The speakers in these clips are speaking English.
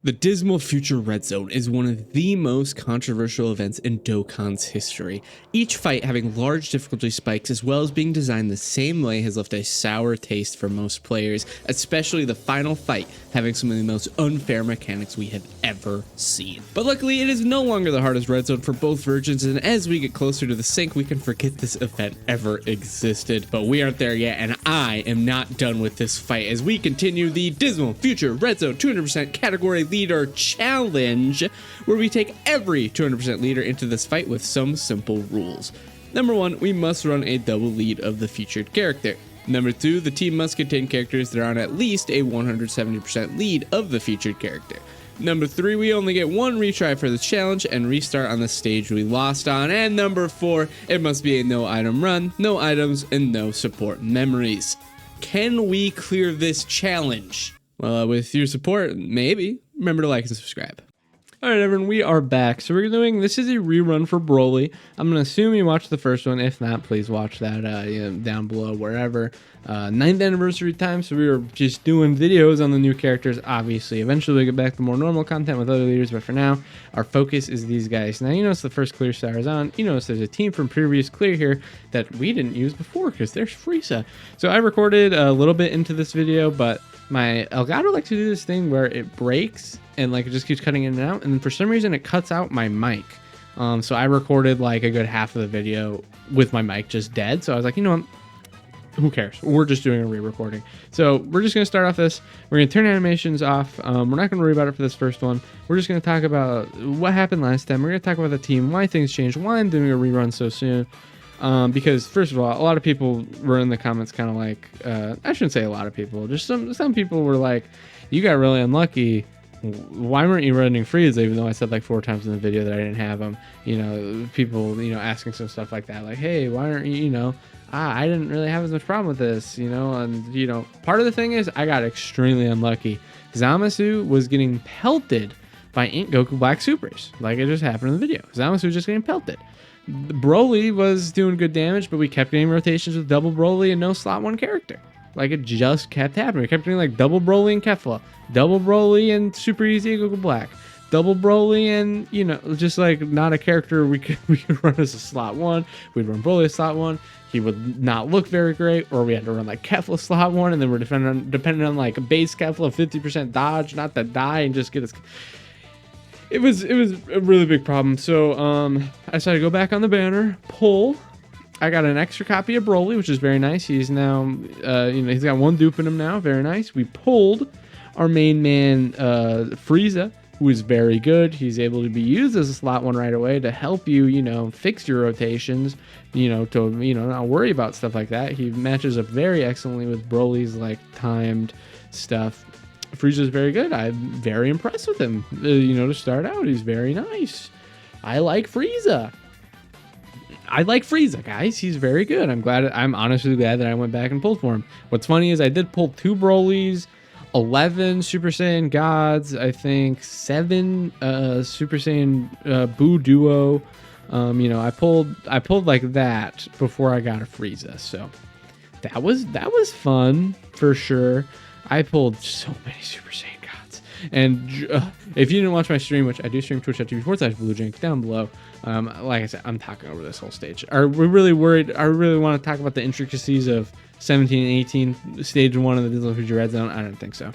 The Dismal Future Red Zone is one of the most controversial events in Dokkan's history. Each fight having large difficulty spikes as well as being designed the same way has left a sour taste for most players, especially the final fight having some of the most unfair mechanics we have ever seen. But luckily it is no longer the hardest Red Zone for both versions, and as we get closer to the sync we can forget this event ever existed. But we aren't there yet, and I am not done with this fight as we continue the Dismal Future Red Zone 200% category leader challenge, where we take every 200% leader into this fight with some simple rules. Number 1, we must run a double lead of the featured character. Number 2, the team must contain characters that are on at least a 170% lead of the featured character. Number 3, we only get one retry for the challenge and restart on the stage we lost on. And number 4, it must be a no item run, no items, and no support memories. Can we clear this challenge? Well, with your support, maybe. Remember to like and subscribe. Alright everyone, we are back. So we're doing, this is a rerun for Broly. I'm going to assume you watched the first one. If not, please watch that down below, wherever. 9th anniversary time, so we were just doing videos on the new characters, obviously. Eventually we'll get back to more normal content with other leaders, but for now, our focus is these guys. Now, you notice the first clear star is on. You notice there's a team from previous clear here that we didn't use before, because there's Frieza. So I recorded a little bit into this video, but my Elgato likes to do this thing where it breaks and like it just keeps cutting in and out, and then for some reason it cuts out my mic. So I recorded like a good half of the video with my mic just dead. So I was like, you know what? Who cares? We're just doing a re-recording. So we're just going to start off this. We're going to turn animations off. We're not going to worry about it for this first one. We're just going to talk about what happened last time. We're going to talk about the team, why things changed, why I'm doing a rerun so soon. Because first of all, a lot of people were in the comments kind of like, I shouldn't say a lot of people, just some people were like, you got really unlucky. Why weren't you running Frieza? Even though I said like 4 times in the video that I didn't have them. You know, people, asking some stuff like that. Like, hey, why aren't you, I didn't really have as much problem with this, and, part of the thing is I got extremely unlucky. Zamasu was getting pelted by Ink Goku Black Supers, like it just happened in the video. Zamasu was just getting pelted. Broly was doing good damage, but we kept getting rotations with double Broly and no slot 1 character. Like it just kept happening. We kept getting like double Broly and Kefla, double Broly and Super Easy Goku Black, double Broly and, just like not a character we could run as a slot 1. We'd run Broly as slot 1. He would not look very great, or we had to run like Kefla slot 1, and then we're depending on like a base Kefla 50% dodge, not to die and just get us. It was a really big problem. So I decided to go back on the banner, pull. I got an extra copy of Broly, which is very nice. He's now, he's got 1 dupe in him now. Very nice. We pulled our main man, Frieza, who is very good. He's able to be used as a slot 1 right away to help you, fix your rotations, to, not worry about stuff like that. He matches up very excellently with Broly's, like, timed stuff. Frieza's very good. I'm very impressed with him. To start out, he's very nice. I like Frieza. Guys. He's very good. I'm honestly glad that I went back and pulled for him. What's funny is I did pull 2 Brolys, 11 Super Saiyan Gods, I think 7 Super Saiyan Buu Duo. I pulled like that before I got a Frieza. So that was fun for sure. I pulled so many Super Saiyan Gods. And if you didn't watch my stream, which I do stream twitch.tv/BlueJank down below, like I said, I'm talking over this whole stage. Are we really worried? I really want to talk about the intricacies of 17 and 18 stage 1 of the Dismal Future Red Zone? I don't think so.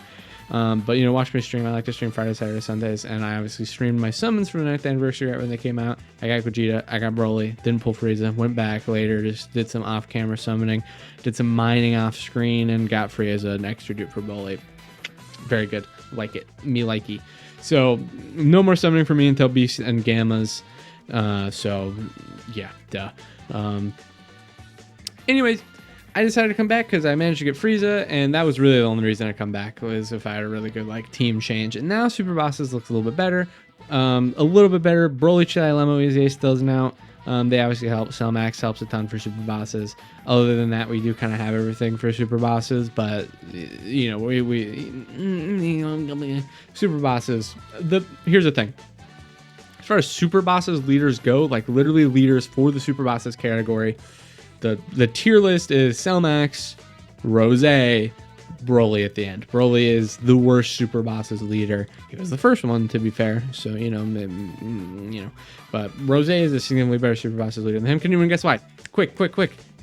But watch my stream. I like to stream Friday, Saturday, Sundays, and I obviously streamed my summons for the 9th anniversary right when they came out. I got Gogeta, I got Broly, didn't pull Frieza, went back later, just did some off-camera summoning, did some mining off-screen, and got Frieza an extra dupe for Broly. Very good. Like it. Me likey. So, no more summoning for me until Beast and Gammas. So, yeah, duh. Anyways, I decided to come back because I managed to get Frieza, and that was really the only reason I come back, was if I had a really good like team change. And now Super Bosses looks a little bit better. Broly Chilemo Easy Ace still isn't out. They obviously help. Cellmax helps a ton for Super Bosses. Other than that, we do kind of have everything for Super Bosses, but Super Bosses. Here's the thing. As far as Super Bosses leaders go, like literally leaders for the Super Bosses category, the tier list is Cellmax, Rose, Broly at the end. Broly is the worst Super Boss's leader. He was the first one, to be fair. So, you know, but Rose is a significantly better Super Boss's leader than him. Can anyone guess why? Quick.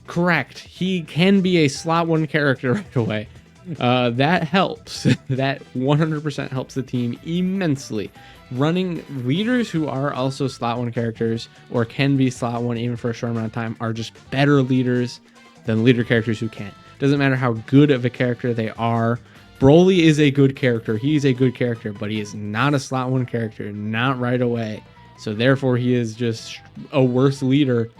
Correct. He can be a slot 1 character right away. That helps. That 100% helps the team immensely. Running leaders who are also slot 1 characters or can be slot 1 even for a short amount of time are just better leaders than leader characters who can't. Doesn't matter how good of a character they are. Broly is a good character. He's a good character, but he is not a slot 1 character, not right away. So therefore, he is just a worse leader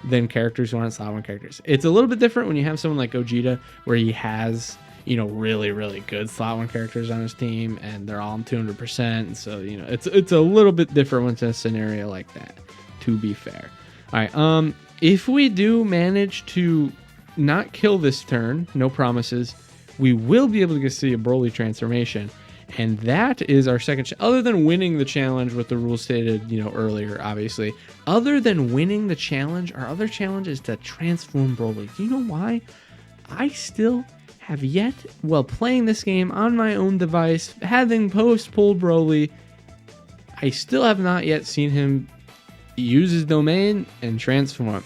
than characters who aren't slot 1 characters. It's a little bit different when you have someone like Gogeta, where he has, you know, really good slot 1 characters on his team, and they're all on 200%. So, you know, it's a little bit different when it's a scenario like that, to be fair. All right, if we do manage to not kill this turn, no promises, we will be able to see a Broly transformation, and that is our second other than winning the challenge with the rules stated, you know, earlier. Obviously, other than winning the challenge, our other challenge is to transform Broly. Do you know why? I still have yet, while playing this game on my own device, having post-pulled Broly, I still have not yet seen him use his domain and transform.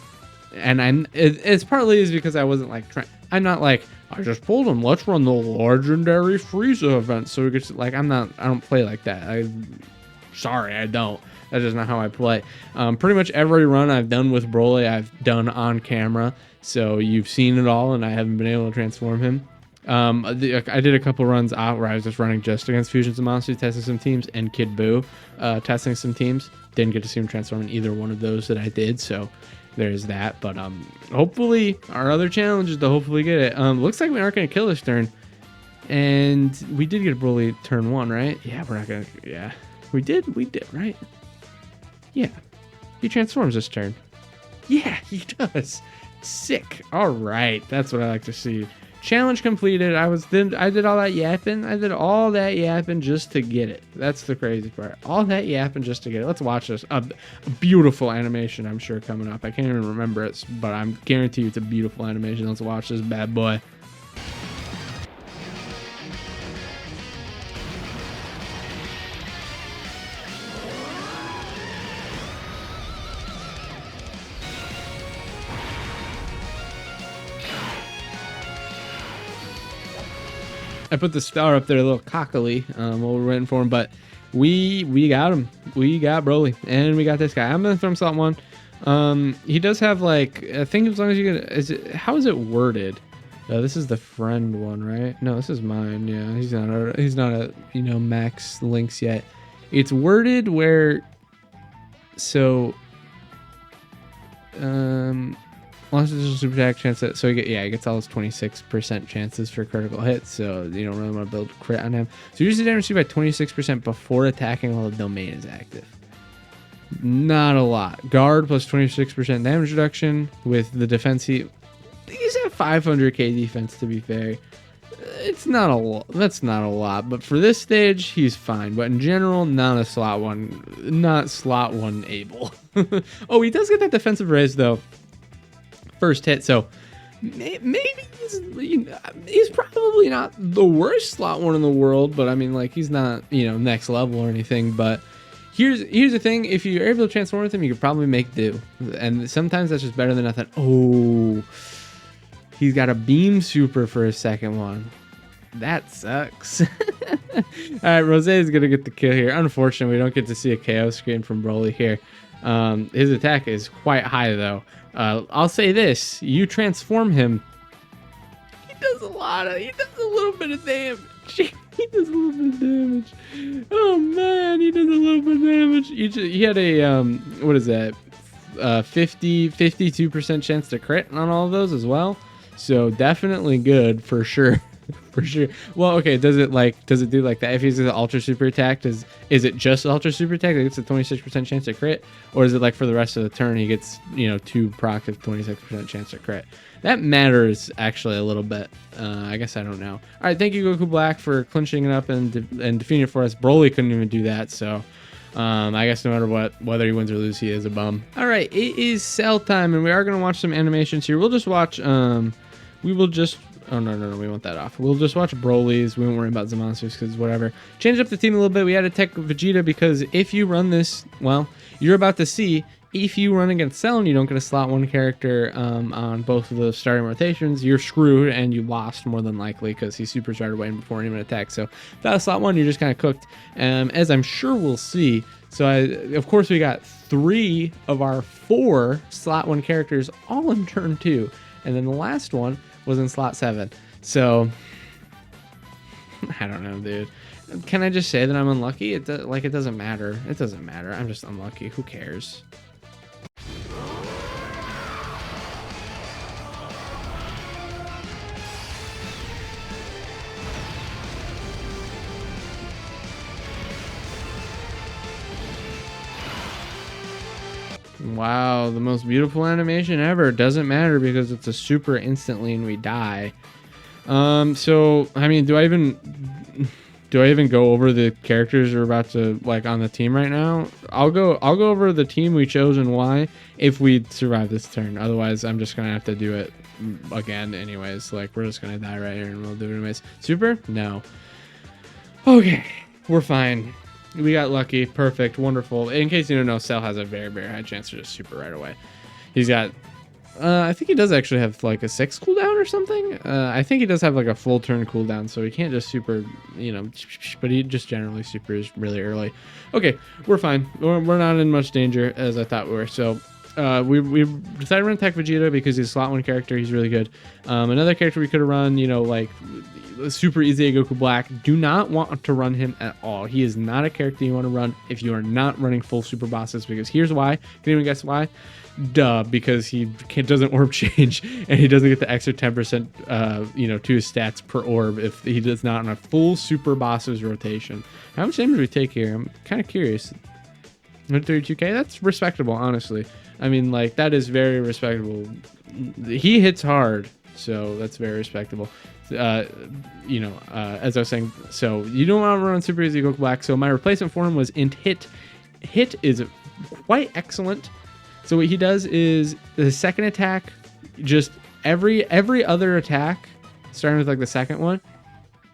And it's partly is because I wasn't like I'm not like, I just pulled him, let's run the legendary Frieza event so we could, like, I don't play like that. Sorry, I don't. That's just not how I play. Pretty much every run I've done with Broly, I've done on camera, so you've seen it all, and I haven't been able to transform him. I did a couple runs out where I was just running just against Fusions and Monsters, testing some teams, and Kid Buu testing some teams. Didn't get to see him transform in either one of those that I did, so there's that. But hopefully our other challenge is to hopefully get it. Looks like we aren't going to kill this turn, and we did get a Broly turn 1, right? Yeah, we're not going to. Yeah, we did, right? Yeah, he transforms this turn. Yeah, he does. Sick. All right, that's what I like to see. Challenge completed. I did all that yapping. I did all that yapping just to get it. That's the crazy part. All that yapping just to get it. Let's watch this. A beautiful animation, I'm sure, coming up. I can't even remember it, but I'm guarantee you it's a beautiful animation. Let's watch this bad boy. I put the star up there a little cockily while we're waiting for him, but we got him. We got Broly, and we got this guy. I'm gonna throw him slot 1. He does have, like, I think as long as you get, how is it worded? This is the friend one, right? No, this is mine. Yeah, he's not a you know, max links yet. It's worded where, so launch additional super attack chance that, so he gets all his 26% chances for critical hits, so you don't really want to build crit on him. So you use the damage by 26% before attacking while the domain is active. Not a lot. Guard plus 26% damage reduction with the defense. He's at 500k defense, to be fair. It's not a lot. That's not a lot, but for this stage, he's fine. But in general, not slot 1 able. Oh, he does get that defensive raise though. First hit, so maybe he's probably not the worst slot 1 in the world, but I mean, like, he's not, you know, next level or anything. But here's the thing: if you're able to transform with him, you could probably make do, and sometimes that's just better than nothing. Oh, he's got a beam super for his second one. That sucks. All right, Rose is gonna get the kill here. Unfortunately, we don't get to see a KO screen from Broly here. His attack is quite high though. I'll say this: you transform him, he does a little bit of damage. He does a little bit of damage. Oh man, he does a little bit of damage. He had a what is that? 52% chance to crit on all of those as well. So definitely good for sure. For sure. Well, okay, does it do like that? If he's an ultra super attack, is it just ultra super attack that gets a 26% chance to crit? Or is it like for the rest of the turn he gets, you know, 2 procs of 26% chance to crit? That matters actually a little bit. I guess I don't know. All right, thank you, Goku Black, for clinching it up and defeating it for us. Broly couldn't even do that, so I guess no matter what, whether he wins or loses, he is a bum. All right, it is Cell time, and we are going to watch some animations here. We'll just watch, Oh, no, we want that off. We'll just watch Broly's. We won't worry about the monsters because whatever. Change up the team a little bit. We added Tech Vegeta because if you run this, well, you're about to see, if you run against Cell and you don't get a slot 1 character on both of the starting rotations, you're screwed and you lost more than likely because he super started way before anyone attacked. So without a slot 1, you're just kind of cooked, as I'm sure we'll see. So of course we got 3 of our 4 slot 1 characters all in turn 2. And then the last one was in slot 7. So I don't know, dude. Can I just say that I'm unlucky? It doesn't matter. It doesn't matter. I'm just unlucky. Who cares? Wow, the most beautiful animation ever. Doesn't matter because it's a super instantly and we die. So I mean, do I even go over the characters we're about to like on the team right now? I'll go over the team we chose and why if we survive this turn. Otherwise, I'm just gonna have to do it again anyways. Like, we're just gonna die right here and we'll do it anyways. Super? No. Okay, we're fine. We got lucky. Perfect. Wonderful. In case you don't know, Cell has a very, very high chance to just super right away. He's got... I think he does actually have like a 6 cooldown or something. I think he does have like a full turn cooldown, so he can't just super, you know, but he just generally supers really early. Okay, we're fine. We're not in much danger as I thought we were. So we decided to run Tech Vegeta because he's a slot 1 character. He's really good. Another character we could have run, you know, like super easy Goku Black. Do not want to run him at all. He is not a character you want to run if you are not running full super bosses, because here's why. Can anyone guess why? Duh, because he doesn't orb change and he doesn't get the extra 10% you know, to his stats per orb if he does not on a full super bosses rotation. How much damage do we take here? I'm kind of curious. 132k? That's respectable, honestly. I mean, like, that is very respectable. He hits hard, so that's very respectable. You know, as I was saying, so you don't want to run super easy Goku Black. So my replacement for him was Int Hit. Hit is quite excellent. So what he does is the second attack, just every other attack, starting with like the second one,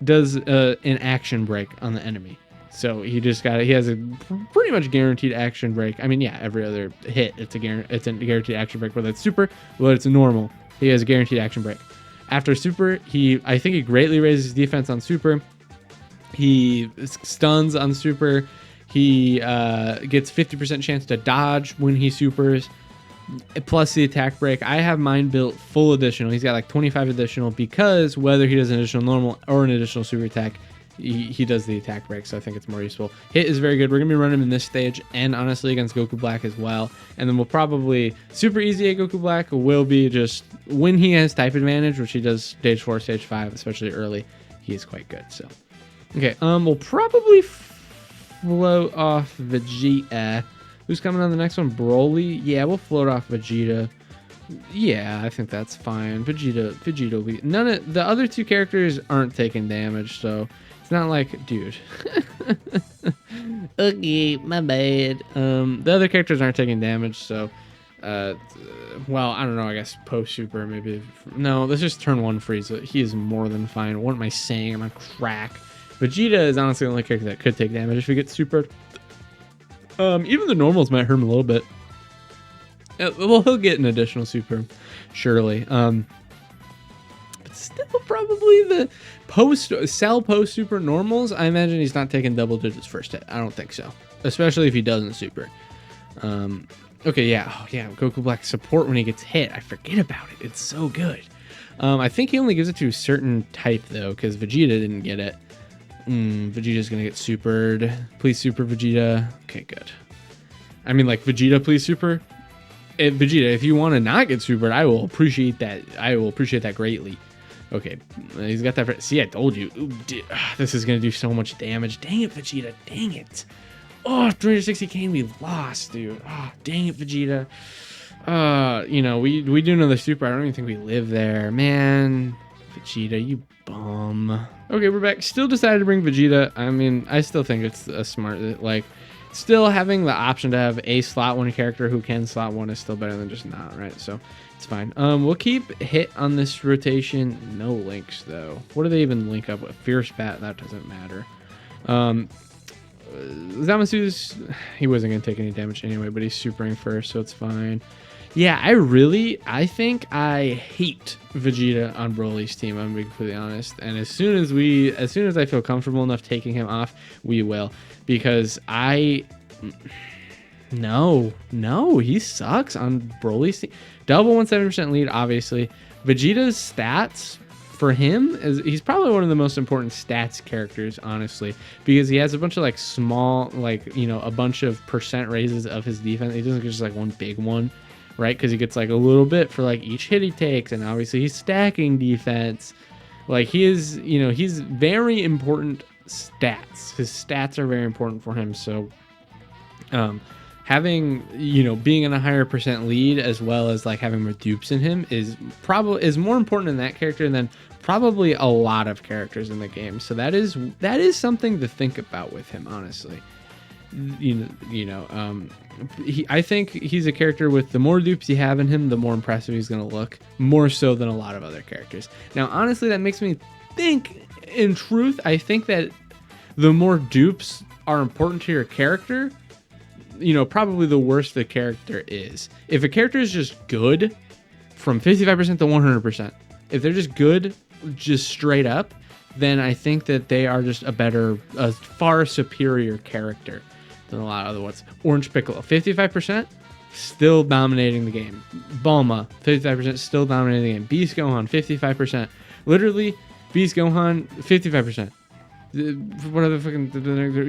does an action break on the enemy. So he has a pretty much guaranteed action break. I mean, yeah, every other hit, it's a guaranteed action break, whether it's super, whether it's normal, he has a guaranteed action break. After super, I think he greatly raises his defense on super. He stuns on super. He gets 50% chance to dodge when he supers, plus the attack break. I have mine built full additional. He's got like 25 additional because whether he does an additional normal or an additional super attack, he does the attack break, so I think it's more useful. Hit is very good. We're going to be running him in this stage and honestly against Goku Black as well. And then we'll probably super easy at Goku Black will be just when he has type advantage, which he does stage 4, stage 5, especially early, he is quite good. So, okay, we'll probably float off Vegeta. Who's coming on the next one? Broly? Yeah, we'll float off Vegeta. Yeah, I think that's fine. Vegeta will be... None of... The other 2 characters aren't taking damage, so... It's not like... Dude. Okay, my bad. The other characters aren't taking damage, so... well, I don't know, I guess post-super, maybe... No, let's just turn 1 Frieza. He is more than fine. What am I saying? I'm on crack. Vegeta is honestly the only character that could take damage if he gets supered. Even the normals might hurt him a little bit. Well, he'll get an additional super, surely. But still, probably the Cell post-super normals, I imagine he's not taking double digits first hit. I don't think so. Especially if he doesn't super. Okay, yeah. Oh, yeah, Goku Black support when he gets hit. I forget about it. It's so good. I think he only gives it to a certain type, though, because Vegeta didn't get it. Vegeta's gonna get supered. Please super Vegeta. Okay, good. I mean, like, Vegeta, please super. Vegeta, if you want to not get supered, I will appreciate that. I will appreciate that greatly. Okay, he's got that. See, I told you. Ooh, this is gonna do so much damage. Dang it, Vegeta. Dang it. Oh, 360k and we lost, dude. Oh, dang it, Vegeta. You know, we do another super. I don't even think we live there, man. Vegeta, you bum. Okay, we're back. Still decided to bring Vegeta. I mean, I still think it's a smart, like, still having the option to have a slot 1 character who can slot 1 is still better than just not, right? So it's fine. We'll keep hit on this rotation. No links though. What do they even link up with? Fierce Bat, that doesn't matter. Zamasu's, he wasn't gonna take any damage anyway, but he's supering first, so it's fine. Yeah, I think I hate Vegeta on Broly's team, I'm being completely honest. And as soon as I feel comfortable enough taking him off, we will. Because no, he sucks on Broly's team. Double 170% lead, obviously. Vegeta's stats for him is he's probably one of the most important stats characters, honestly, because he has a bunch of like small, like, you know, a bunch of percent raises of his defense. He doesn't get just like one big one, right? Because he gets like a little bit for like each hit he takes, and obviously he's stacking defense. Like he is, you know, he's very important stats. His stats are very important for him. So having, you know, being in a higher percent lead as well as like having more dupes in him is more important in that character than probably a lot of characters in the game. So that is something to think about with him, honestly. I think he's a character with the more dupes you have in him, the more impressive he's going to look, more so than a lot of other characters. Now, honestly, that makes me think, in truth, I think that the more dupes are important to your character, you know, probably the worse the character is. If a character is just good, from 55% to 100%, if they're just good, just straight up, then I think that they are just a far superior character than a lot of other ones. Orange Piccolo, 55%, still dominating the game. Bulma, 55%, still dominating the game. Beast Gohan, 55%. Literally, Beast Gohan, 55%. What are the fucking,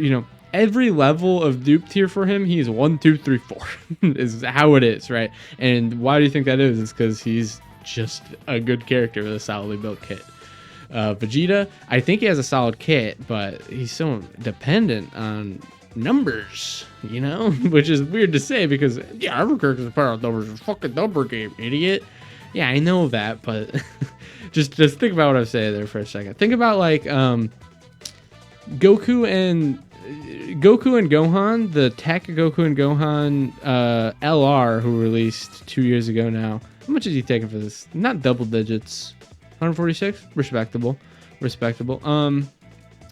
you know, every level of dupe tier for him, he's 1, 2, 3, 4 is how it is, right? And why do you think that is? It's because he's just a good character with a solidly built kit. Vegeta, I think he has a solid kit, but he's so dependent on numbers, you know, which is weird to say because, yeah, every character's power of numbers is a fucking number game, idiot. Yeah, I know that, but just think about what I'm saying there for a second. Think about like Goku and Gohan, the tech Goku and Gohan LR, who released 2 years ago now. How much is he taking for this? Not double digits. 146? Respectable.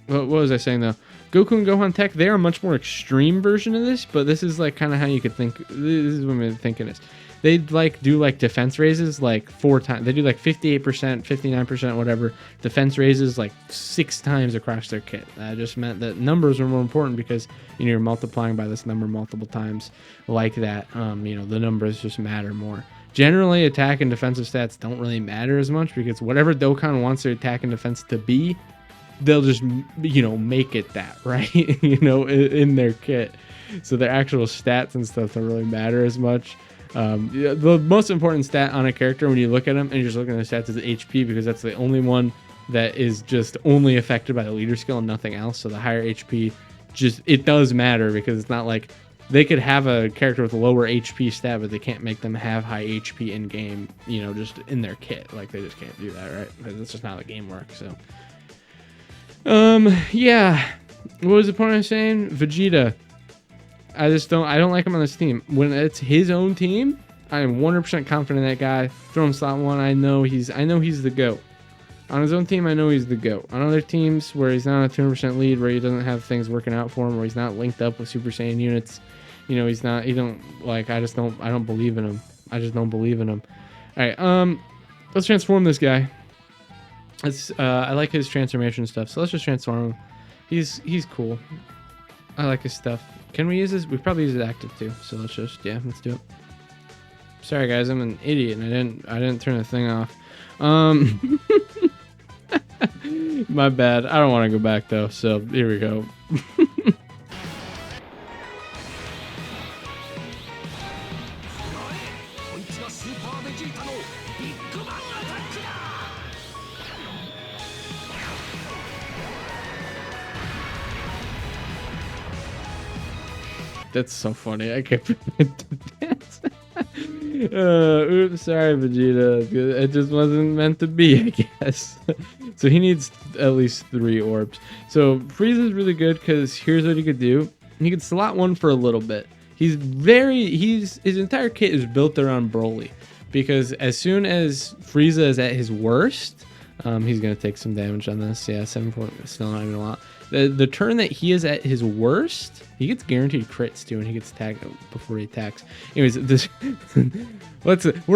What was I saying though? Goku and Gohan tech, they are a much more extreme version of this, but this is like kind of how you could think. This is what I'm thinking is. They like do like defense raises like 4 times. They do like 58%, 59%, whatever. Defense raises like 6 times across their kit. That just meant that numbers are more important because, you know, you're multiplying by this number multiple times like that. You know, the numbers just matter more. Generally, attack and defensive stats don't really matter as much because whatever Dokkan wants their attack and defense to be, they'll just, you know, make it that, right? You know, in their kit. So their actual stats and stuff don't really matter as much. The most important stat on a character when you look at them and you're just looking at the stats is the HP, because that's the only one that is just only affected by the leader skill and nothing else. So the higher HP, just, it does matter because it's not like they could have a character with a lower HP stat, but they can't make them have high HP in game, you know, just in their kit. Like they just can't do that, right? That's just not how the game works. So yeah, what was the point I was saying? Vegeta, I don't like him on this team. When it's his own team, I am 100% confident in that guy. Throw him slot 1. I know he's the GOAT. On his own team, I know he's the GOAT. On other teams where he's not on a 200% lead, where he doesn't have things working out for him, where he's not linked up with Super Saiyan units, you know, I don't believe in him. I just don't believe in him. All right, let's transform this guy. I like his transformation stuff, so let's just transform him. He's cool. I like his stuff. Can we use this? We probably use it active too. So let's do it. Sorry guys, I'm an idiot and I didn't turn the thing off. My bad. I don't want to go back though. So here we go. That's so funny. I can't prevent to dance. Oops, sorry, Vegeta. It just wasn't meant to be, I guess. So he needs at least 3 orbs. So Frieza is really good because here's what he could do. He can slot one for a little bit. His entire kit is built around Broly, because as soon as Frieza is at his worst, he's gonna take some damage on this. Yeah, 7 point, still not even a lot. The turn that he is at his worst, he gets guaranteed crits too, and he gets tagged before he attacks. Anyways, this we're in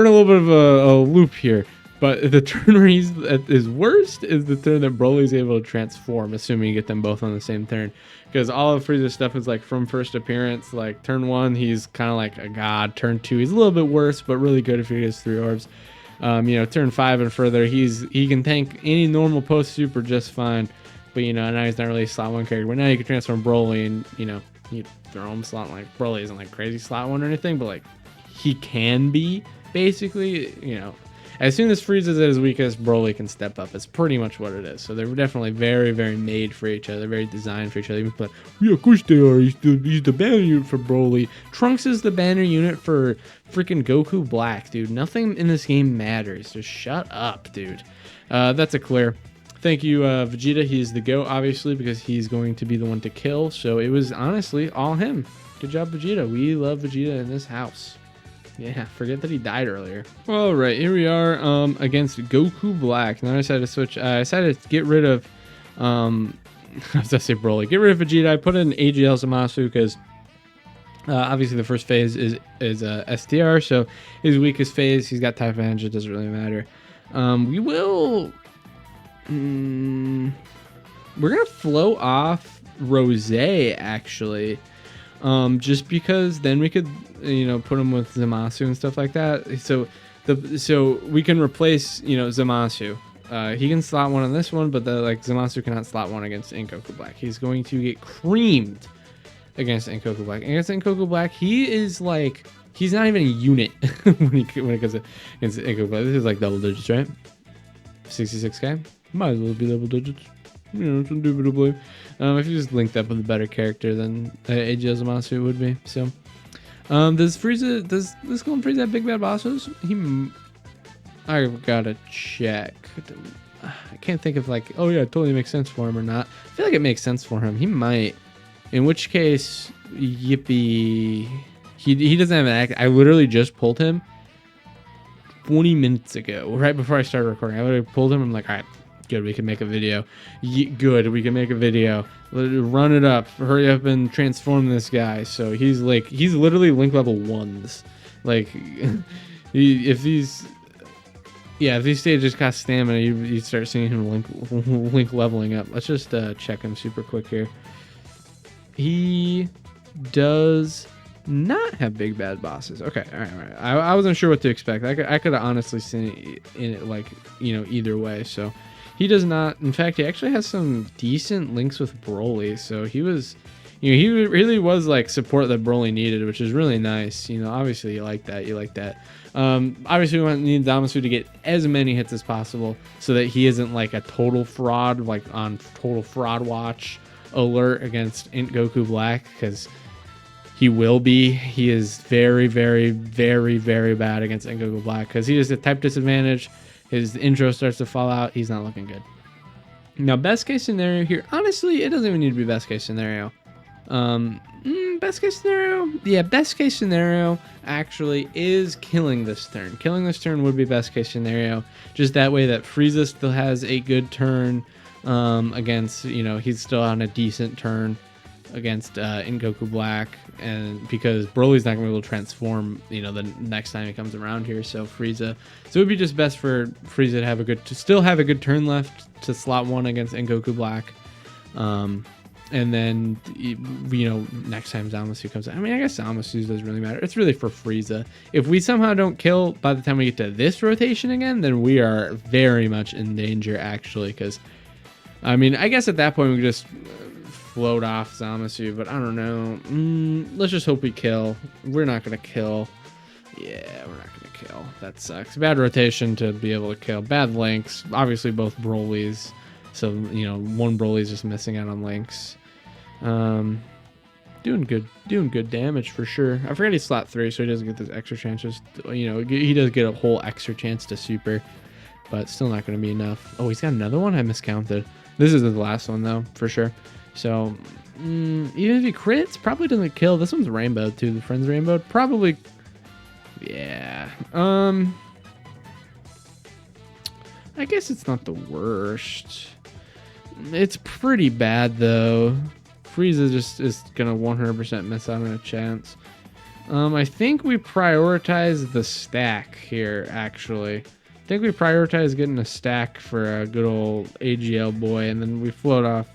a little bit of a loop here. But the turn where he's at his worst is the turn that Broly's able to transform, assuming you get them both on the same turn. Because all of Frieza's stuff is like from first appearance. Like turn 1, he's kind of like a god. Turn 2, he's a little bit worse, but really good if he gets 3 orbs. Turn 5 and further, he can tank any normal post super just fine. But now he's not really a slot 1 character. But now you can transform Broly, and you throw him slot like Broly isn't like crazy slot 1 or anything, but like he can be basically. As soon as Frieza's at his weakest, Broly can step up. It's pretty much what it is. So they're definitely very, very made for each other, very designed for each other. But yeah, of course they are. He's the banner unit for Broly. Trunks is the banner unit for freaking Goku Black, dude. Nothing in this game matters. Just shut up, dude. That's a clear. Thank you, Vegeta. He's the GOAT, obviously, because he's going to be the one to kill. So it was honestly all him. Good job, Vegeta. We love Vegeta in this house. Yeah, forget that he died earlier. All right, here we are against Goku Black. Now I decided to switch. I decided to get rid of, I was gonna say Broly. Get rid of Vegeta. I put in AGL Zamasu because obviously the first phase is STR, so his weakest phase, he's got type advantage. It doesn't really matter. We will. We're gonna flow off Rose actually. Just because then we could, put him with Zamasu and stuff like that. So we can replace, Zamasu. He can slot 1 on this one, but Zamasu cannot slot 1 against Goku Black. He's going to get creamed against Goku Black. Against Goku Black, he is like, he's not even a unit when it comes to against Goku Black. This is like double digits, right? 66k? Might as well be double digits. Indubitably. If you just linked up with a better character than AGL Zamasu would be. So, does this Golden Frieza have big bad bosses? I've gotta check. I can't think of oh yeah, it totally makes sense for him or not. I feel like it makes sense for him. He might. In which case, yippee. He doesn't have an act. I literally just pulled him 20 minutes ago, right before I started recording. I literally pulled him. I'm like, all right. Good, we can make a video. Good, we can make a video. Run it up. Hurry up and transform this guy. So he's literally link level 1s. Like, if these stages cost stamina, you start seeing him link leveling up. Let's just check him super quick here. He does not have big bad bosses. Okay, all right. I wasn't sure what to expect. I could have honestly seen it in it either way. So. He does not. In fact, he actually has some decent links with Broly. So he was, he really was support that Broly needed, which is really nice. Obviously you like that. Obviously we need Zamasu to get as many hits as possible so that he isn't a total fraud, on total fraud watch alert against Goku Black, because he will be. He is very, very, very, very bad against Goku Black because he has a type disadvantage. His intro starts to fall out. He's not looking good. Now, best case scenario here. Honestly, it doesn't even need to be best case scenario. Best case scenario? Yeah, best case scenario actually is killing this turn. Killing this turn would be best case scenario. Just that way that Frieza still has a good turn against, he's still on a decent turn against Goku Black, and because Broly's not gonna be able to transform the next time he comes around here, so Frieza, so it would be just best for Frieza to still have a good turn left to slot 1 against Goku Black, and then next time Zamasu comes out, I guess Zamasu doesn't really matter. It's really for Frieza. If we somehow don't kill by the time we get to this rotation again, then we are very much in danger actually, because I guess at that point we could just float off Zamasu, but I don't know. Let's just hope we kill. We're not gonna kill. Yeah, we're not gonna kill. That sucks. Bad rotation to be able to kill. Bad links. Obviously both Brolys. So, one Broly's just missing out on links. Doing good damage for sure. I forgot he's slot 3, so he doesn't get this extra chance. Just, he does get a whole extra chance to super, but still not gonna be enough. Oh, he's got another one? I miscounted. This is the last one though, for sure. So even if he crits, probably doesn't kill. This one's rainbow too. The friend's rainbow. Probably, yeah. I guess it's not the worst. It's pretty bad though. Frieza just is gonna 100% miss out on a chance. I think we prioritize the stack here, actually. I think we prioritize getting a stack for a good old AGL boy, and then we float off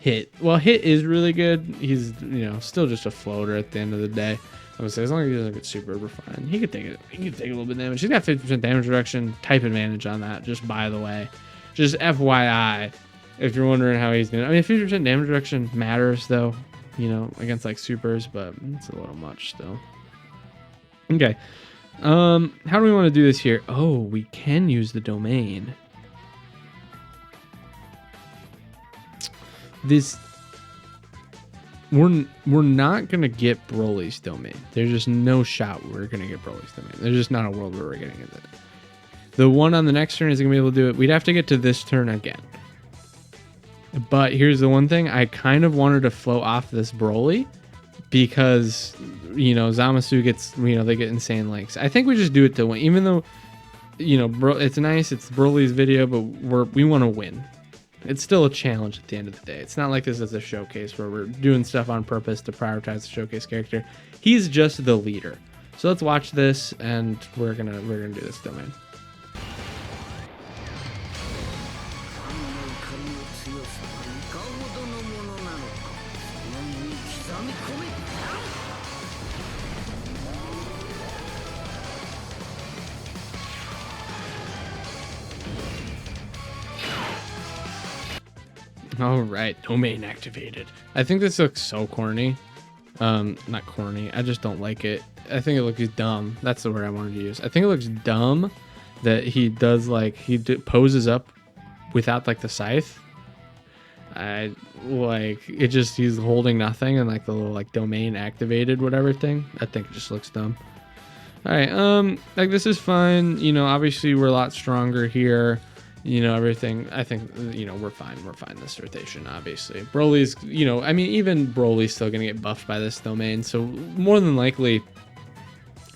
Hit. Well, Hit is really good. He's, still just a floater at the end of the day. I would say as long as he doesn't get super, we're fine. He could take it. He could take a little bit of damage. He's got 50% damage reduction, type advantage on that, just by the way. Just FYI, if you're wondering how he's doing. I mean, 50% damage reduction matters, though. Against like supers, but it's a little much still. Okay. How do we want to do this here? Oh, we can use the domain. We're not gonna get Broly's domain. There's just no shot we're gonna get Broly's domain. There's just not a world where we're getting it. The one on the next turn isn't gonna be able to do it. We'd have to get to this turn again. But here's the one thing, I kind of wanted to float off this Broly because, Zamasu gets, they get insane likes. I think we just do it to win, even though, it's nice, it's Broly's video, but we want to win. It's still a challenge at the end of the day. It's not like this is a showcase where we're doing stuff on purpose to prioritize the showcase character. He's just the leader. So let's watch this, and we're gonna do this domain. All right, domain activated. I think this looks so corny. Not corny. I just don't like it. I think it looks dumb. That's the word I wanted to use. I think it looks dumb that he does poses up without like the scythe. He's holding nothing and like the little like domain activated whatever thing. I think it just looks dumb. All right, this is fine. Obviously we're a lot stronger here. Everything. I think, we're fine. We're fine this rotation, obviously. Broly's, even Broly's still going to get buffed by this domain. So more than likely,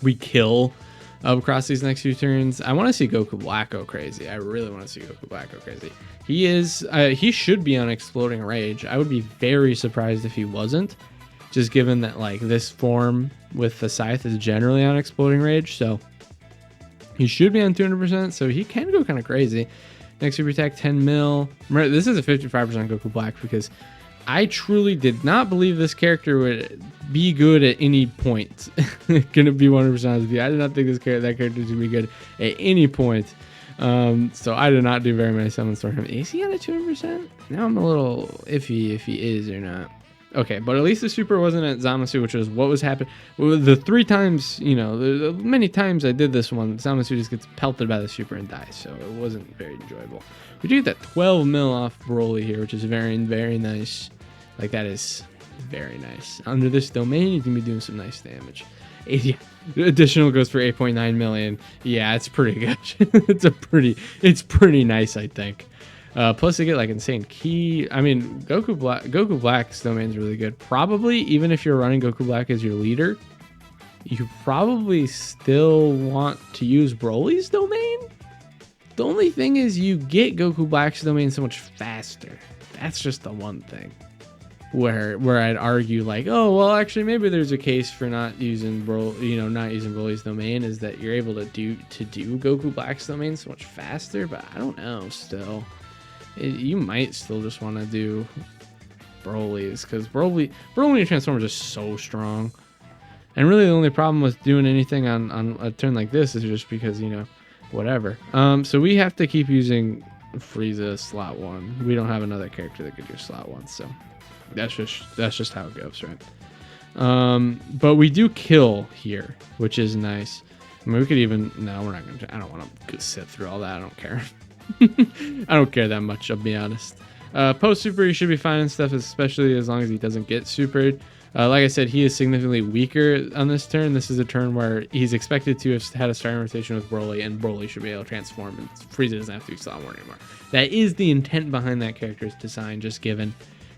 we kill across these next few turns. I want to see Goku Black go crazy. I really want to see Goku Black go crazy. He should be on Exploding Rage. I would be very surprised if he wasn't, just given that, this form with the Scythe is generally on Exploding Rage. So he should be on 200%, so he can go kind of crazy. Next super attack, 10 mil. Remember, this is a 55% Goku Black because I truly did not believe this character would be good at any point. Gonna be 100% honest with you. I did not think that character was gonna be good at any point. So I did not do very many summons for him. Is he on a 200%? Now I'm a little iffy if he is or not. Okay, but at least the super wasn't at Zamasu, which was what was happening. The 3 times, the many times I did this one, Zamasu just gets pelted by the super and dies, so it wasn't very enjoyable. We do get that 12 mil off Broly here, which is very, very nice. That is very nice. Under this domain, you can be doing some nice damage. Additional goes for 8.9 million. Yeah, it's pretty good. it's pretty nice, I think. Plus they get insane key. I mean, Goku Black's domain is really good. Probably even if you're running Goku Black as your leader, you probably still want to use Broly's domain. The only thing is you get Goku Black's domain so much faster. That's just the one thing where I'd argue oh well, actually maybe there's a case for not using Broly's domain is that you're able to do Goku Black's domain so much faster. But I don't know still. You might still just want to do Broly's because Broly when you transform is just so strong. And really the only problem with doing anything on a turn like this is just because, whatever. So we have to keep using Frieza slot 1. We don't have another character that could do slot 1, so that's just how it goes, right? But we do kill here, which is nice. I mean, we could even, no, we're not going to, I don't want to sit through all that. I don't care. I don't care that much, I'll be honest. Post super, he should be fine and stuff, especially as long as he doesn't get supered. Like I said, he is significantly weaker on this turn. This is a turn where he's expected to have had a starting rotation with Broly, and Broly should be able to transform, and Frieza doesn't have to be slot 1 anymore. That is the intent behind that character's design, just given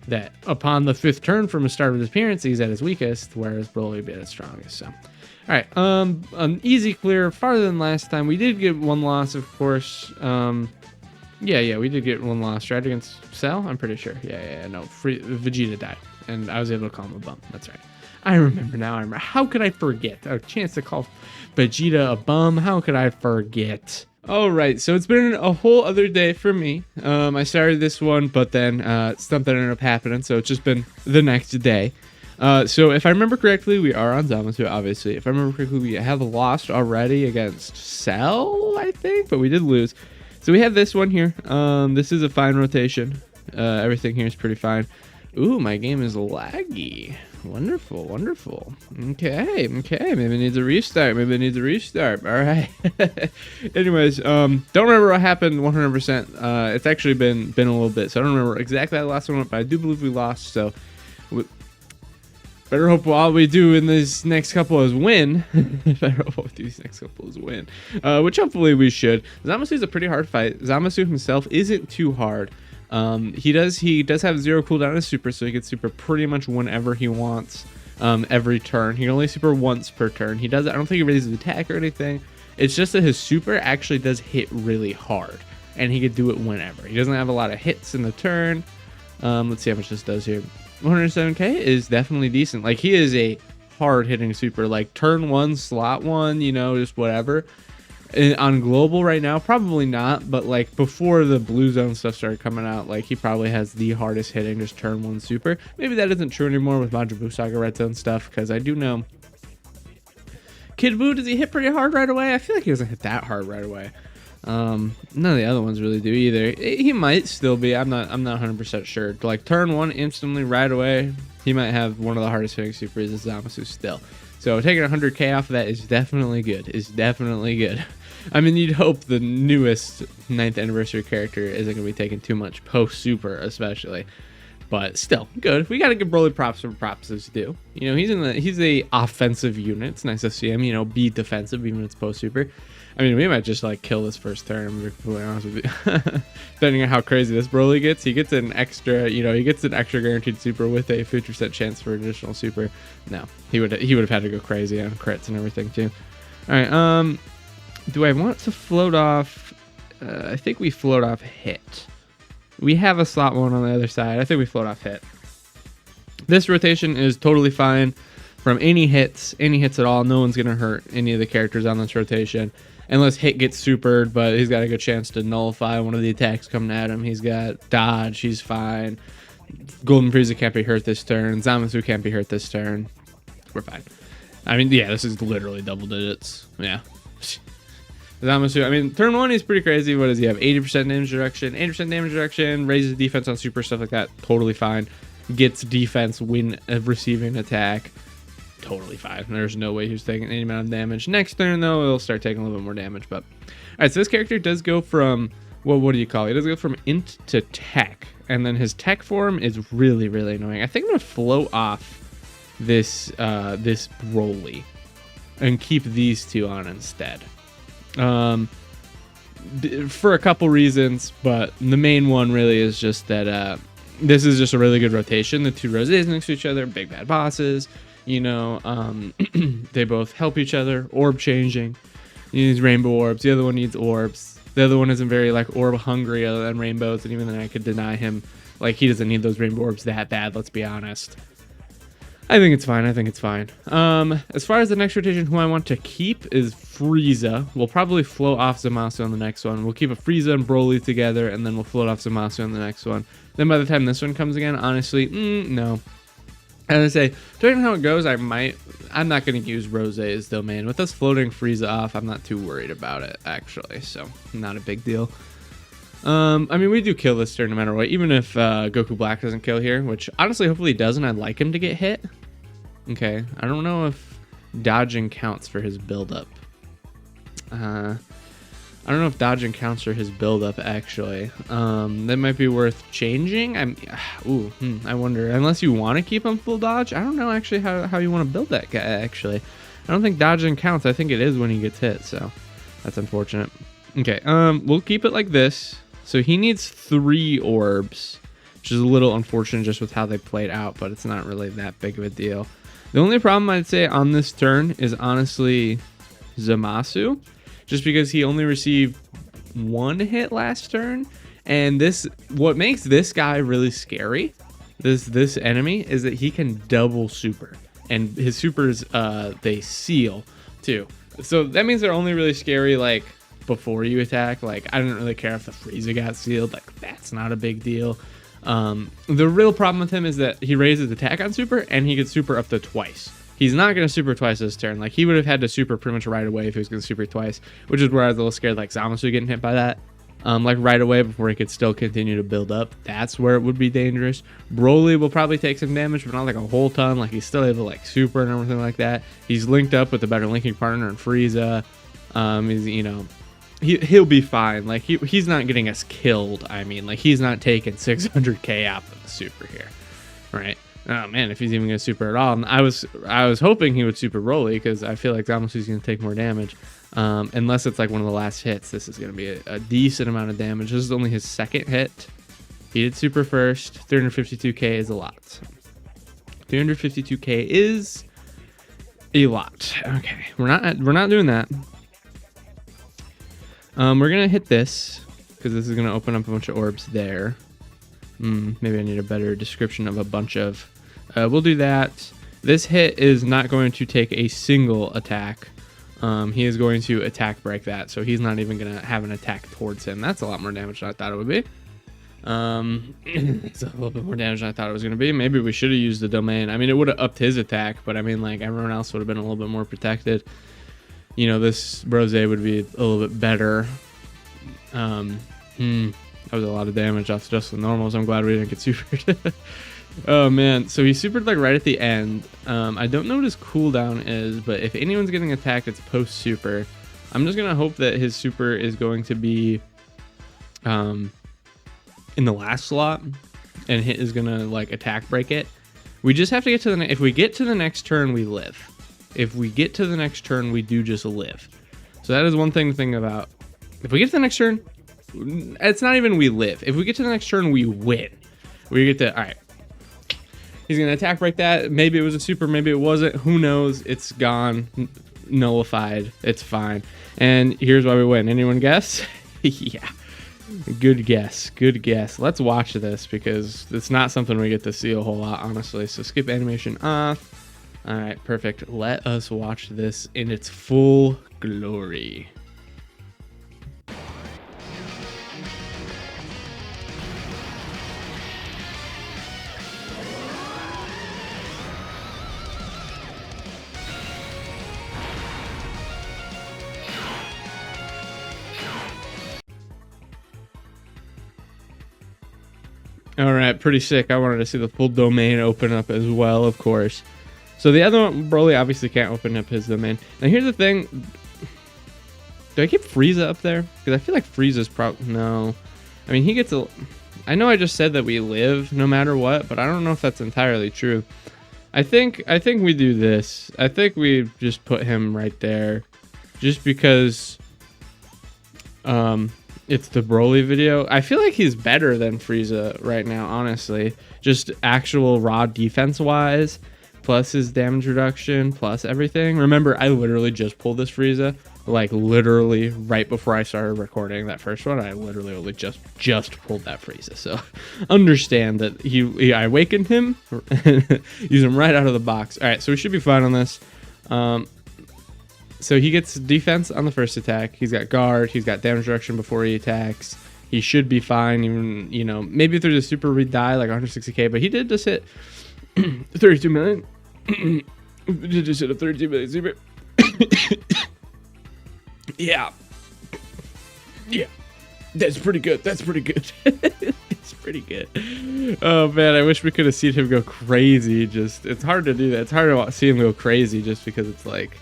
that upon the 5th turn from the start of his appearance, he's at his weakest, whereas Broly would be at his strongest. So, all right, an easy clear, farther than last time. We did get one loss, of course. Yeah, we did get one loss, right, against Cell, I'm pretty sure. Yeah, no, Vegeta died, and I was able to call him a bum. That's right. I remember now. How could I forget? A chance to call Vegeta a bum. How could I forget? All right, so it's been a whole other day for me. I started this one, but then something ended up happening, so it's just been the next day. So if I remember correctly, we are on Zamasu, obviously. If I remember correctly, we have lost already against Cell, I think, but we did lose. So we have this one here. This is a fine rotation. Everything here is pretty fine. Ooh, my game is laggy. Wonderful. Okay. Maybe it needs a restart. All right. Anyways, don't remember what happened 100%. It's actually been a little bit, so I don't remember exactly how the last one went, but I do believe we lost. So better hope all we do in this next couple is win. Which hopefully we should. Zamasu is a pretty hard fight. Zamasu himself isn't too hard. He does have 0 cooldown on his super, so he gets super pretty much whenever he wants, every turn. He can only super once per turn. I don't think he raises attack or anything. It's just that his super actually does hit really hard, and he could do it whenever. He doesn't have a lot of hits in the turn. Let's see how much this does here. 107k is definitely decent. Like, he is a hard hitting super, like turn 1, slot 1, just whatever. On global right now, probably not, but like before the blue zone stuff started coming out, like he probably has the hardest hitting just turn 1 super. Maybe that isn't true anymore with Majin Buu Saga Red Zone stuff, because I do know Kid Buu, does he hit pretty hard right away? I feel like he doesn't hit that hard right away. None of the other ones really do either. He might still be. I'm not 100% sure. Like turn 1 instantly right away, he might have one of the hardest hitting supers as Zamasu still. So taking 100k off of that is definitely good. I mean, you'd hope the newest 9th anniversary character isn't going to be taking too much post-super, especially. But still, good. We got to give Broly props where props is due. He's a offensive unit. It's nice to see him, be defensive even if it's post-super. I mean, we might just, kill this first turn, to be completely honest with you. Depending on how crazy this Broly gets, he gets an extra, guaranteed super with a 50% chance for additional super. No, he would have had to go crazy on crits and everything, too. All right, do I want to float off? I think we float off hit. We have a slot 1 on the other side. I think we float off hit. This rotation is totally fine from any hits at all. No one's going to hurt any of the characters on this rotation. Unless hit gets supered, but he's got a good chance to nullify one of the attacks coming at him. He's got dodge. He's fine. Golden Frieza can't be hurt this turn. Zamasu can't be hurt this turn. We're fine. I mean, yeah, this is literally double digits. Yeah. Zamasu, I mean, turn 1 is pretty crazy. What does he have? 80% damage reduction, 80% damage reduction, raises defense on super, stuff like that. Totally fine. Gets defense when receiving attack. Totally fine. There's no way he's taking any amount of damage. Next turn, though, he'll start taking a little bit more damage. But all right, so this character does go from, well, what do you call it? He does go from int to tech. And then his tech form is really, really annoying. I think I'm going to float off this Broly and keep these two on instead. For a couple reasons, but the main one really is just that this is just a really good rotation. The two Rosés next to each other, big bad bosses, they both help each other. Orb changing, he needs rainbow orbs, the other one needs orbs, the other one isn't very orb hungry other than rainbows, and even then I could deny him, he doesn't need those rainbow orbs that bad, let's be honest. I think it's fine. As far as the next rotation, who I want to keep is Frieza. We'll probably float off Zamasu on the next one. We'll keep a Frieza and Broly together, and then we'll float off Zamasu on the next one. Then by the time this one comes again, honestly, no. And I say, depending on how it goes, I'm not going to use Rosés though, man. With us floating Frieza off, I'm not too worried about it, actually. So, not a big deal. I mean, we do kill this turn no matter what, even if Goku Black doesn't kill here, which honestly, hopefully he doesn't. I'd like him to get hit. Okay, I don't know if dodging counts for his buildup. I don't know if dodging counts for his buildup, actually. That might be worth changing. I wonder. Unless you want to keep him full dodge, I don't know actually how you want to build that guy, actually. I don't think dodging counts. I think it is when he gets hit, so that's unfortunate. Okay, we'll keep it like this. So he needs 3 orbs which is a little unfortunate just with how they played out, but it's not really that big of a deal. The only problem I'd say on this turn is honestly Zamasu, just because he only received 1 hit last turn. And what makes this guy really scary, this enemy, is that he can double super, and his supers they seal too. So that means they're only really scary like before you attack. Like I didn't really care if the Frieza got sealed, like that's not a big deal. The real problem with him is that he raises attack on super, and he gets super up to twice. He's not going to super twice this turn. Like he would have had to super pretty much right away if he was going to super twice, which is where I was a little scared like Zamasu getting hit by that. Like right away before he could still continue to build up. That's where it would be dangerous. Broly will probably take some damage, but not like a whole ton. Like he's still able to like super and everything like that. He's linked up with a better linking partner in Frieza. He'll be fine. Like he's not getting us killed. I mean, like he's not taking 600k out of the super here, right? Oh man, if he's even gonna super at all. And I was hoping he would super Broly because I feel like Zamasu's gonna take more damage. Unless it's like one of the last hits, this is gonna be a decent amount of damage. This is only his 2nd hit. He did super first. 352k is a lot. 352k is a lot. Okay, we're not doing that. We're gonna hit this because this is gonna open up a bunch of orbs there. Maybe I need a better description of a bunch of. We'll do that. This hit is not going to take a single attack. He is going to attack break that, so he's not even gonna have an attack towards him. That's a lot more damage than I thought it would be. It's a little bit more damage than I thought it was gonna be. Maybe we should have used the domain. I mean, it would have upped his attack, but I mean, like everyone else would have been a little bit more protected. You know, this Rose would be a little bit better. That was a lot of damage off just the normals. I'm glad we didn't get supered. Oh man, so he supered like right at the end. I don't know what his cooldown is, but if anyone's getting attacked, it's post super. I'm just gonna hope that his super is going to be in the last slot, and hit is gonna like attack break it. We just have to get to if we get to the next turn, we live. If we get to the next turn, we do just live. So that is one thing to think about. If we get to the next turn, it's not even we live. If we get to the next turn, we win. We get to, all right. He's going to attack break that. Maybe it was a super, maybe it wasn't. Who knows? It's gone. Nullified. It's fine. And here's why we win. Anyone guess? Yeah. Good guess. Good guess. Let's watch this because it's not something we get to see a whole lot, honestly. So skip animation off. All right, perfect. Let us watch this in its full glory. All right, pretty sick. I wanted to see the full domain open up as well, of course. So the other one, Broly obviously can't open up his domain. Now here's the thing. Do I keep Frieza up there? Because I feel like Frieza's probably... No. I mean, he gets a... I know I just said that we live no matter what, but I don't know if that's entirely true. I think we do this. I think we just put him right there. Just because... it's the Broly video. I feel like he's better than Frieza right now, honestly. Just actual raw defense-wise, plus his damage reduction, plus everything. Remember, I literally just pulled this Frieza, like literally right before I started recording that first one. I literally only just pulled that Frieza. So understand that I awakened him, use him right out of the box. All right, so we should be fine on this. So he gets defense on the first attack. He's got guard. He's got damage reduction before he attacks. He should be fine. Even, you know, maybe if there's a super we'd die like 160k, but he did just hit 32 million. Did just hit a 32 million super. Yeah. That's pretty good. It's pretty good. Oh man, I wish we could have seen him go crazy. Just, it's hard to do that. It's hard to see him go crazy just because it's like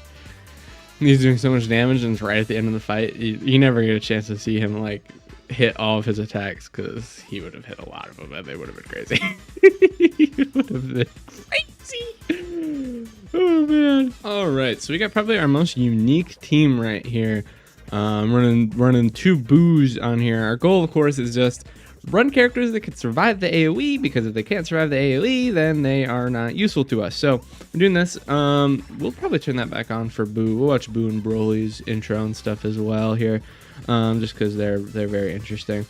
he's doing so much damage and it's right at the end of the fight. You never get a chance to see him like hit all of his attacks because he would have hit a lot of them and they would have been crazy. He would have been crazy. Oh man. All right, so we got probably our most unique team right here. Running two boos on here. Our goal, of course, is just run characters that can survive the AoE, because if they can't survive the AoE, then they are not useful to us. So we're doing this. We'll probably turn that back on for Boo. We'll watch Boo and Broly's intro and stuff as well here, just because they're very interesting.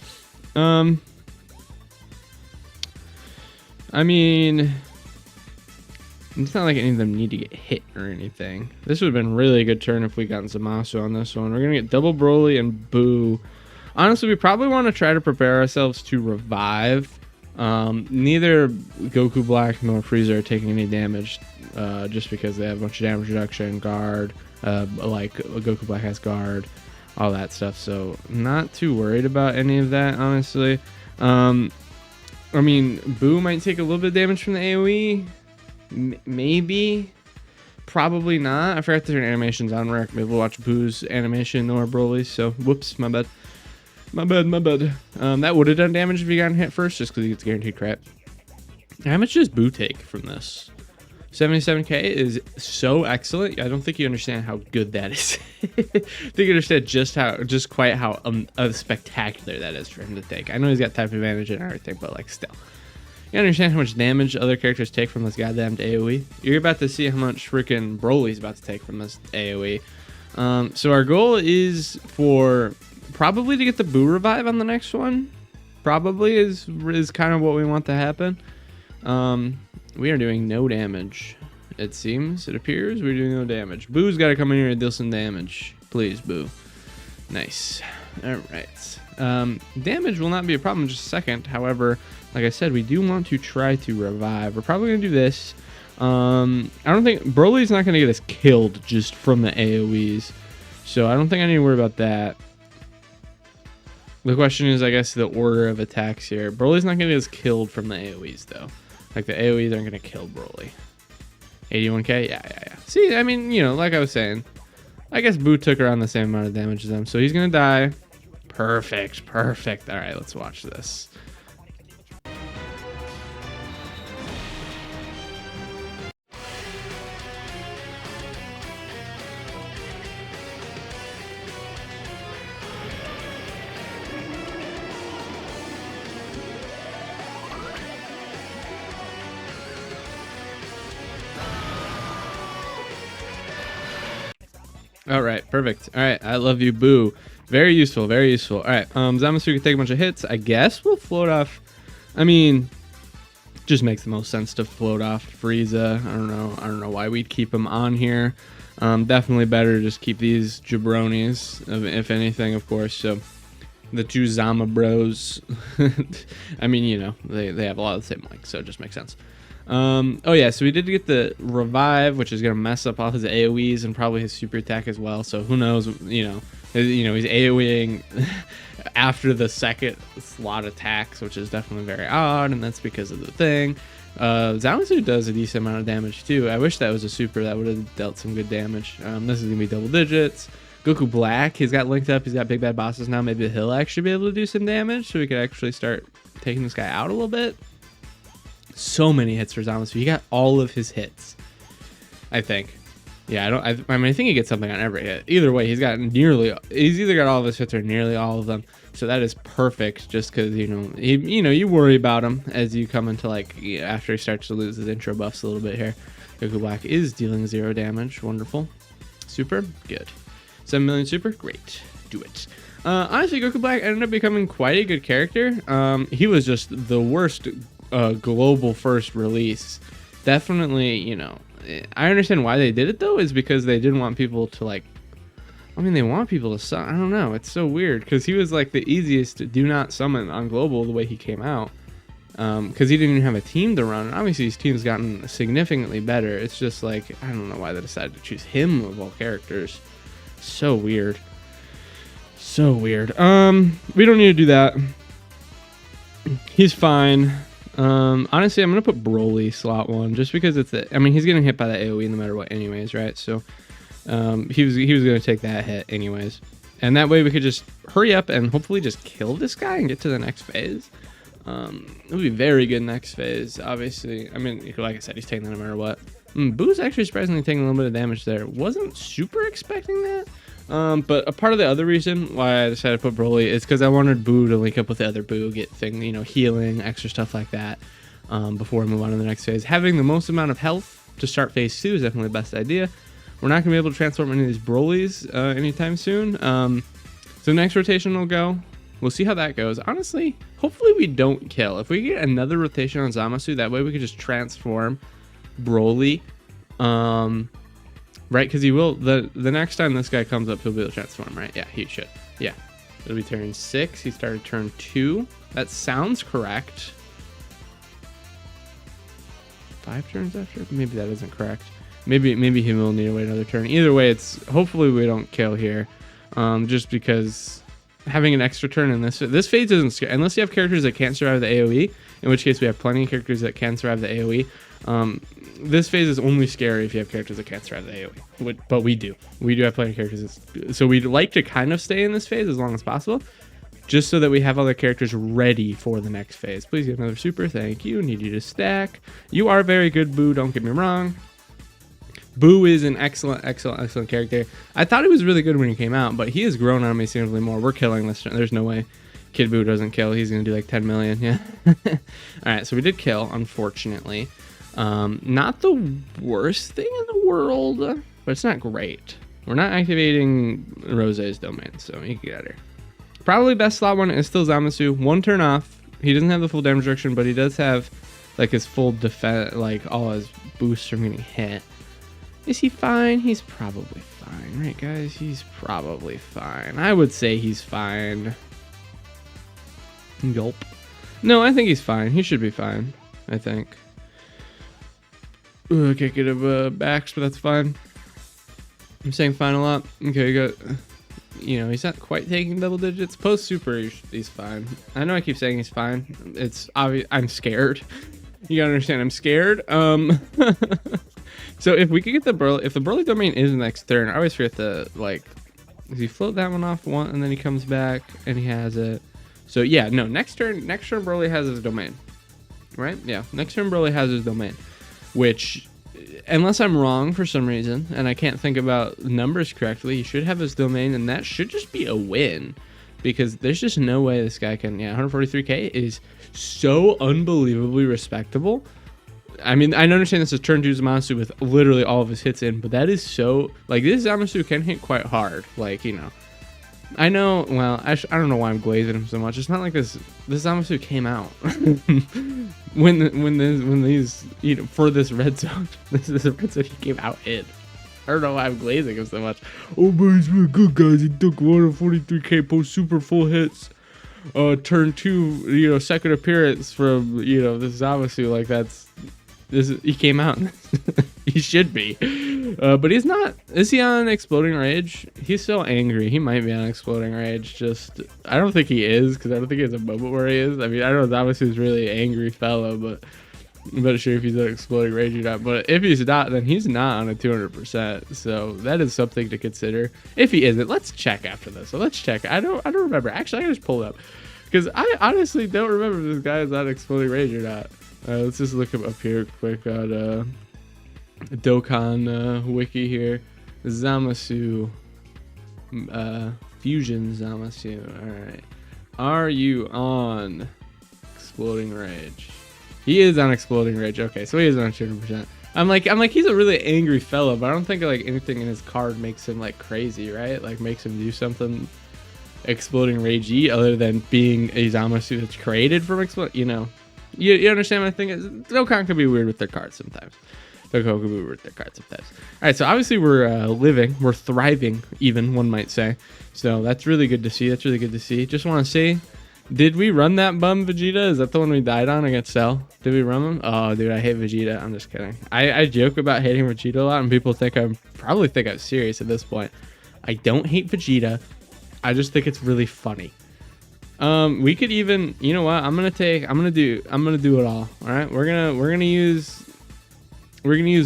I mean, it's not like any of them need to get hit or anything. This would have been really a good turn if we got Zamasu on this one. We're going to get double Broly and Boo. Honestly, we probably want to try to prepare ourselves to revive. Neither Goku Black nor Frieza are taking any damage, just because they have a bunch of damage reduction, guard, like Goku Black has guard, all that stuff. So not too worried about any of that, honestly. I mean, Boo might take a little bit of damage from the AoE. Maybe. Probably not. I forgot to turn animations on rec. Maybe we'll watch Boo's animation or Broly's. So, whoops, my bad. My bad. That would have done damage if he got hit first, just because he gets guaranteed crit. How much does Boo take from this? 77k is so excellent. I don't think you understand how good that is. I think you understand just quite how spectacular that is for him to take. I know he's got type advantage and everything, but like still. You understand how much damage other characters take from this goddamn AoE? You're about to see how much freaking Broly's about to take from this AoE. So our goal is for probably to get the Boo revive on the next one. Probably is kind of what we want to happen. We are doing no damage. It seems, it appears we're doing no damage. Boo's got to come in here and deal some damage. Please, Boo. Nice. All right. Damage will not be a problem in just a second. However, like I said, we do want to try to revive. We're probably going to do this. I don't think Broly's not going to get us killed just from the AoEs. So I don't think I need to worry about that. The question is, I guess, the order of attacks here. Broly's not going to get us killed from the AoEs, though. Like, the AoEs aren't going to kill Broly. 81k? Yeah. See, I mean, you know, like I was saying, I guess Boo took around the same amount of damage as them. So he's going to die. Perfect. All right, let's watch this. All right, perfect. All right, I love you, Boo. Very useful. All right, Zamasu can take a bunch of hits. I guess we'll float off. I mean, just makes the most sense to float off Frieza. I don't know why we'd keep him on here. Definitely better to just keep these jabronis, if anything, of course. So the two Zama bros. I mean, you know, they have a lot of the same likes, so it just makes sense. Oh yeah, so we did get the revive, which is gonna mess up all his AoEs and probably his super attack as well. So who knows? You know, he's AoEing after the second slot attacks, which is definitely very odd, and that's because of the thing. Zamasu does a decent amount of damage too. I wish that was a super that would have dealt some good damage. This is gonna be double digits. Goku Black, he's got linked up. He's got big bad bosses now. Maybe he'll actually be able to do some damage, so we could actually start taking this guy out a little bit. So many hits for Zamasu. He got all of his hits, I think. Yeah, I mean, I think he gets something on every hit. Either way, he's either got all of his hits or nearly all of them. So that is perfect. Just because you worry about him as you come into after he starts to lose his intro buffs a little bit here. Goku Black is dealing 0 damage. Wonderful. Super good. 7 million super. Great. Do it. Honestly, Goku Black ended up becoming quite a good character. He was just the worst global first release. Definitely, I understand why they did it though, is because they didn't want people to they want people to summon. I don't know, it's so weird because he was the easiest to do not summon on global the way he came out, because he didn't even have a team to run. And obviously his team's gotten significantly better. It's just I don't know why they decided to choose him of all characters. So weird. We don't need to do that. He's fine. Honestly, I'm gonna put Broly slot 1 just because he's getting hit by the AoE no matter what anyways, right? So he was gonna take that hit anyways, and that way we could just hurry up and hopefully just kill this guy and get to the next phase. It would be very good next phase. Obviously, I mean, like I said, he's taking that no matter what. Boo's actually surprisingly taking a little bit of damage there. Wasn't super expecting that. But a part of the other reason why I decided to put Broly is because I wanted Boo to link up with the other Boo, get thing, you know, healing, extra stuff like that, before I move on to the next phase. Having the most amount of health to start phase 2 is definitely the best idea. We're not going to be able to transform any of these Brolys anytime soon. So next rotation will go. We'll see how that goes. Honestly, hopefully we don't kill. If we get another rotation on Zamasu, that way we could just transform Broly. Right, because he will, the next time this guy comes up, he'll be able to transform, right? Yeah, he should. Yeah. It'll be turn 6. He started turn 2. That sounds correct. 5 turns after? Maybe that isn't correct. Maybe he will need to wait another turn. Either way, it's hopefully we don't kill here. Just because having an extra turn in this phase isn't scary. Unless you have characters that can't survive the AoE, in which case we have plenty of characters that can survive the AoE. This phase is only scary if you have characters that can't survive the AoE, but we do have plenty of characters, so we'd like to kind of stay in this phase as long as possible, just so that we have all the characters ready for the next phase. Please get another super, thank you. Need you to stack. You are very good, Boo, don't get me wrong. Boo is an excellent character. I thought he was really good when he came out, but he has grown on me significantly more. We're killing this. There's no way Kid Boo doesn't kill. He's gonna do like 10 million. Yeah. All right, so we did kill, unfortunately. Not the worst thing in the world, but it's not great. We're not activating Rose's domain, so you can get out of here. Probably best slot one is still Zamasu. 1 turn off. He doesn't have the full damage reduction, but he does have like his full defense, like all his boosts from getting hit. Is he fine? He's probably fine, right, guys? He's probably fine. I would say he's fine. Gulp. No, I think he's fine. He should be fine, I think. Ooh, I can't get him backs, but that's fine. I'm saying fine a lot. Okay, you got, you know, he's not quite taking double digits. Post super, he's fine. I know I keep saying he's fine. It's obvious. I'm scared. You gotta understand, I'm scared. So if we could get the Broly, if the Broly domain is the next turn, I always forget to, like, does he float that one off one and then he comes back and he has it. So yeah, no, next turn Broly has his domain, right? Yeah, next turn Broly has his domain, which, unless I'm wrong for some reason and I can't think about numbers correctly, he should have his domain, and that should just be a win, because there's just no way this guy can. Yeah, 143k is so unbelievably respectable. I mean, I understand this is turn 2 Zamasu with literally all of his hits in, but that is so, like, this Zamasu can hit quite hard. Like, you know, I know, well, I don't know why I'm glazing him so much. It's not like this Zamasu came out when these, you know, for this red zone. This is a red zone he came out in. I don't know why I'm glazing him so much. Oh, but he's really good, guys. He took 143k post super full hits. Turn 2, you know, second appearance from, you know, this Zamasu. Like, he came out. He should be, but he's not. Is he on Exploding Rage? He's so angry. He might be on Exploding Rage. Just, I don't think he is, because I don't think he has a moment where he is. I mean, I don't know. Zamasu is really an angry fellow, but I'm not sure if he's on Exploding Rage or not. But if he's not, then he's not on a 200%. So that is something to consider. If he isn't, let's check after this. So let's check. I don't remember. Actually, I can just pull it up, because I honestly don't remember if this guy is on Exploding Rage or not. Let's just look him up here quick on Dokkan wiki here. Zamasu, Fusion Zamasu. All right, are you on Exploding Rage? He is on Exploding Rage. Okay, so he is on 200%. I'm like he's a really angry fellow, but I don't think like anything in his card makes him like crazy, right? Like makes him do something Exploding Rage-y other than being a Zamasu that's created from Explode. You know. You understand what I think is? Dokkan can be weird with their cards sometimes. All right, so obviously we're thriving, even, one might say. So that's really good to see. Just want to see, did we run that bum Vegeta? Is that the one we died on against Cell? Did we run him? Oh, dude, I hate Vegeta. I'm just kidding. I joke about hating Vegeta a lot, and people probably think I'm serious at this point. I don't hate Vegeta. I just think it's really funny. We could even, you know what? I'm gonna do it all. All right, we're gonna use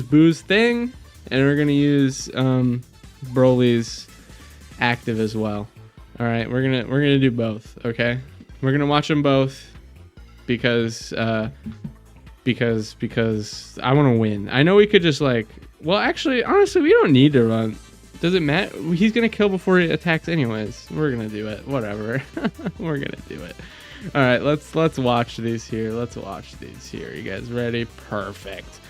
Boo's thing, and we're gonna use Broly's active as well. All right, we're gonna do both. Okay, we're gonna watch them both because I want to win. I know we could just like, well, actually, honestly, we don't need to run Does it matter? He's gonna kill before he attacks anyways. We're gonna do it. Whatever. We're gonna do it. All right, let's watch these here. Let's watch these here. You guys ready? Perfect.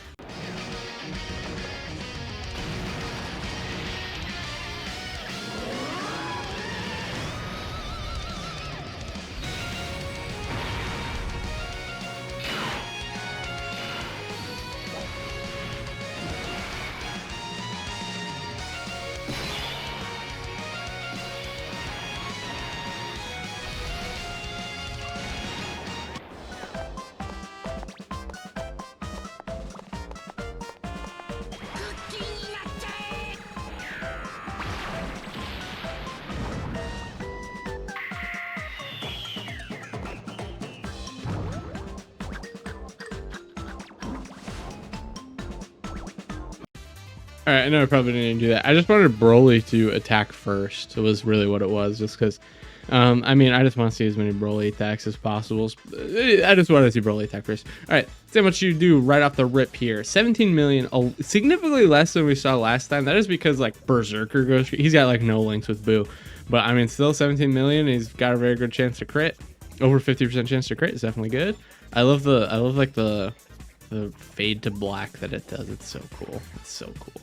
All right, I know I probably didn't do that. I just wanted Broly to attack first. It was really what it was, just because. I mean, I just want to see as many Broly attacks as possible. I just want to see Broly attack first. All right, see how much you do right off the rip here. 17 million, significantly less than we saw last time. That is because like Berserker goes. He's got like no links with Boo, but I mean, still 17 million. He's got a very good chance to crit. Over 50% chance to crit is definitely good. I love like the fade to black that it does. It's so cool. It's so cool.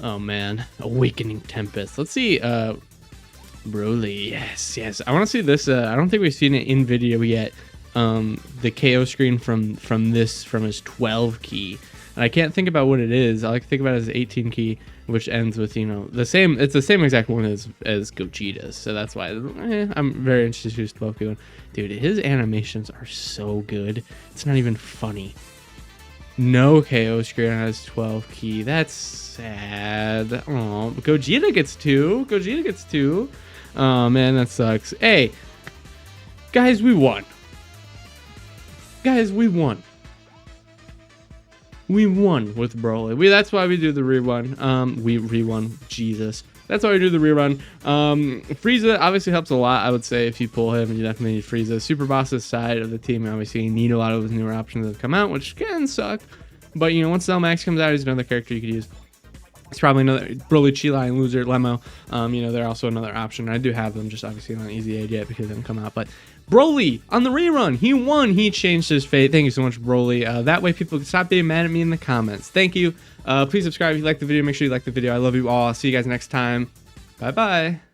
Oh man, Awakening Tempest. Let's see. Broly, yes. I want to see this. I don't think we've seen it in video yet. The KO screen from his 12 key, and I can't think about what it is. I like to think about it as 18 key, which ends with the same. It's the same exact one as Gogeta's, so that's why I'm very interested to choose 12 key one. Dude, his animations are so good. It's not even funny. No KO screen has 12 key. That's sad. Oh, Gogeta gets 2. Gogeta gets 2. Oh man, that sucks. Hey, guys, we won. Guys, we won. We won with Broly. That's why we do the rerun. We rewon. Jesus. That's why we do the rerun. Frieza obviously helps a lot, I would say. If you pull him, you definitely need Frieza. Super Boss's side of the team, obviously, you need a lot of those newer options that have come out, which can suck. But, once Cell Max comes out, he's another character you could use. It's probably another Broly, Chila, and Loser, Lemo. They're also another option. I do have them, just obviously not easy age yet because they haven't come out. But Broly on the rerun, he won. He changed his fate. Thank you so much, Broly. That way people can stop being mad at me in the comments. Thank you. Please subscribe if you like the video. Make sure you like the video. I love you all. I'll see you guys next time. Bye-bye.